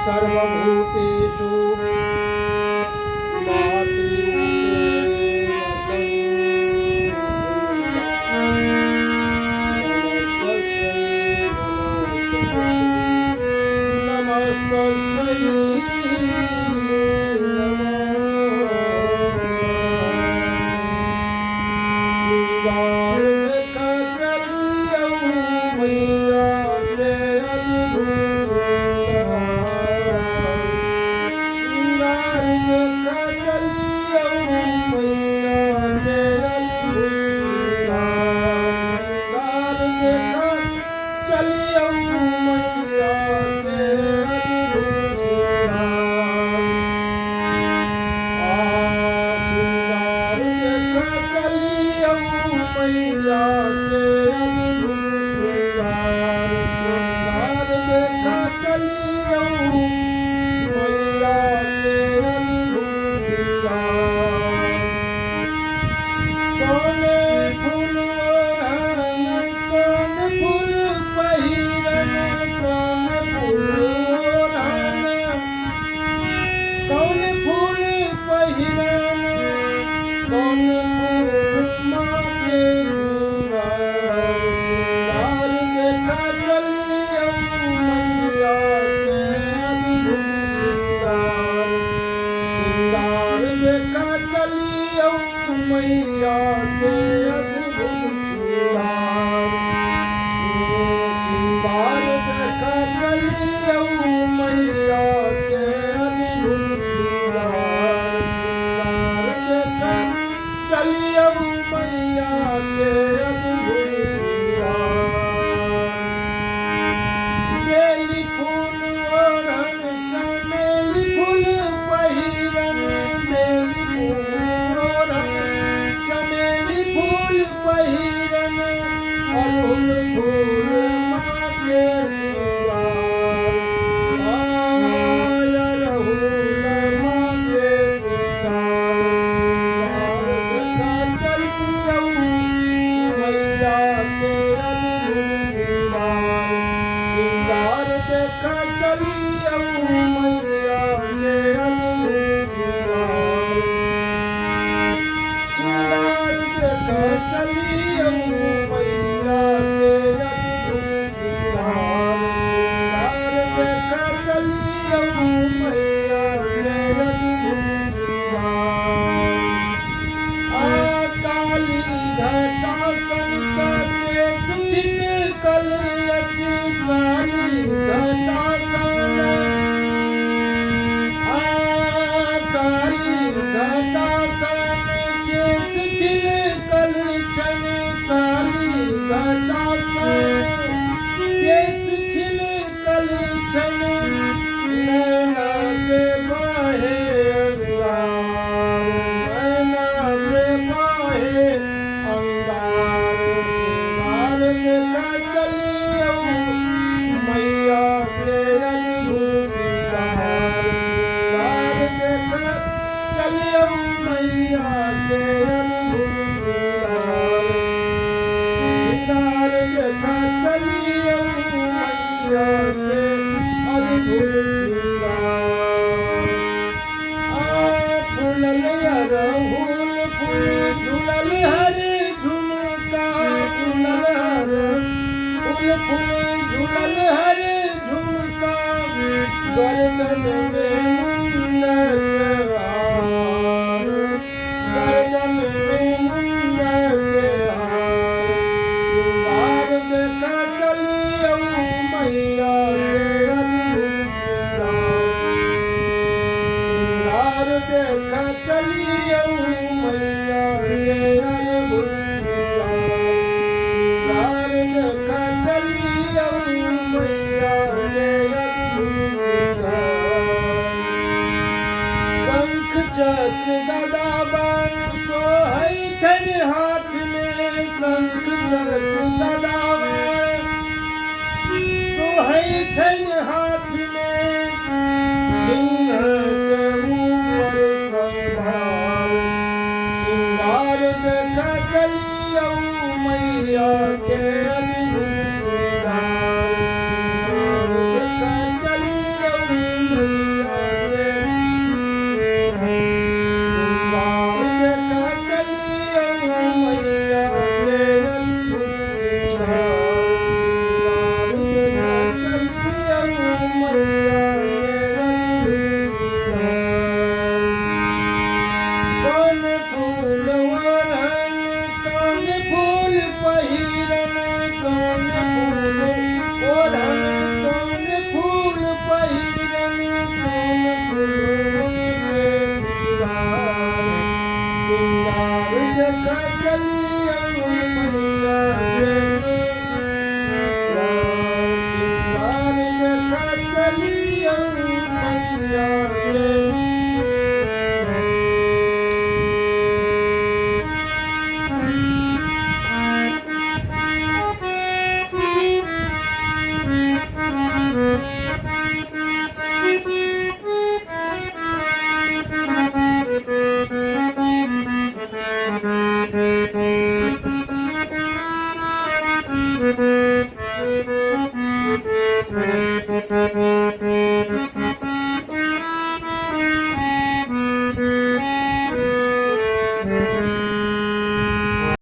सर्वभूतेषु मातृरूपेण संस्थिता। नमस्तस्यै नमो श्रृंगार जखा चलियौ मैया के अद्भुत श्रृंगार जखा चलियौ मैया के अद्भुत श्रृंगार जखा चलियौ मैया के अद्भुत श्रृंगार जखा चलियौ मैया के अद्भुत श्रृंगार जखा चलियौ मैया के अद्भुत कौने फूल ओढ़न कौन फूल पहिरन कौन फूल ओढ़न कौन फूल पहिरन कौन फूल माथे श्रृंगार श्रृंगार देखा चलियौ मैया के अद्भुत श्रृंगार देखा चलियौ मैया के अद्भुत श्रृंगार देखा चलियौ मैया के अद्भुत श्रृंगार देखा चलियौ मैया के अद्भुत बेली फूल ओढ़न चमेली फूल पहिरन बेली फूल ओढ़न चमेली फूल पहिरन अड़हुल फूल माथे श्रृंगार अड़हुल माथे श्रृंगार देखा चलियौ मैया के अद्भुत श्रृंगार देखा चलियौ मैया के अद्भुत श्रृंगार देखा चलियौ मैया के अद्भुत श्रृंगार देखा चलियौ मैया के अद्भुत काली घटा सनका के सुचित कलयच काली घटा सन काली घटा सन के सुचिल कलछन काली घटा सन के सुचिल कलछन नैना से बहे अंगार नैना से बहे अंगार श्रृंगार देखा चलियौ मैया के अद्भुत श्रृंगार देखा चलियौ मैया के अद्भुत श्रृंगार देखा चलियौ मैया के अद्भुत फूलल अड़हुल फूल झूलल हर झुमका फूलल अड़हुल फूल झूलल हर झुमका गर्दन में मुंडक हार गर्दन में मुंडक हार श्रृंगार देखा चलियौ मैया के अद्भुत श्रृंगार देखा चलियौ मैया के अद्भुत श्रृंगार देखा चलियौ मैया के अद्भुत शंख चक्र गदा बाण सोहै छन हाथ में शंख चक्र गदा बाण सोहै छन हाथ में सिंह के ऊपर सवार श्रृंगार देखा चलियौ मैया के अद्भुत श्रृंगार देखा चलियौ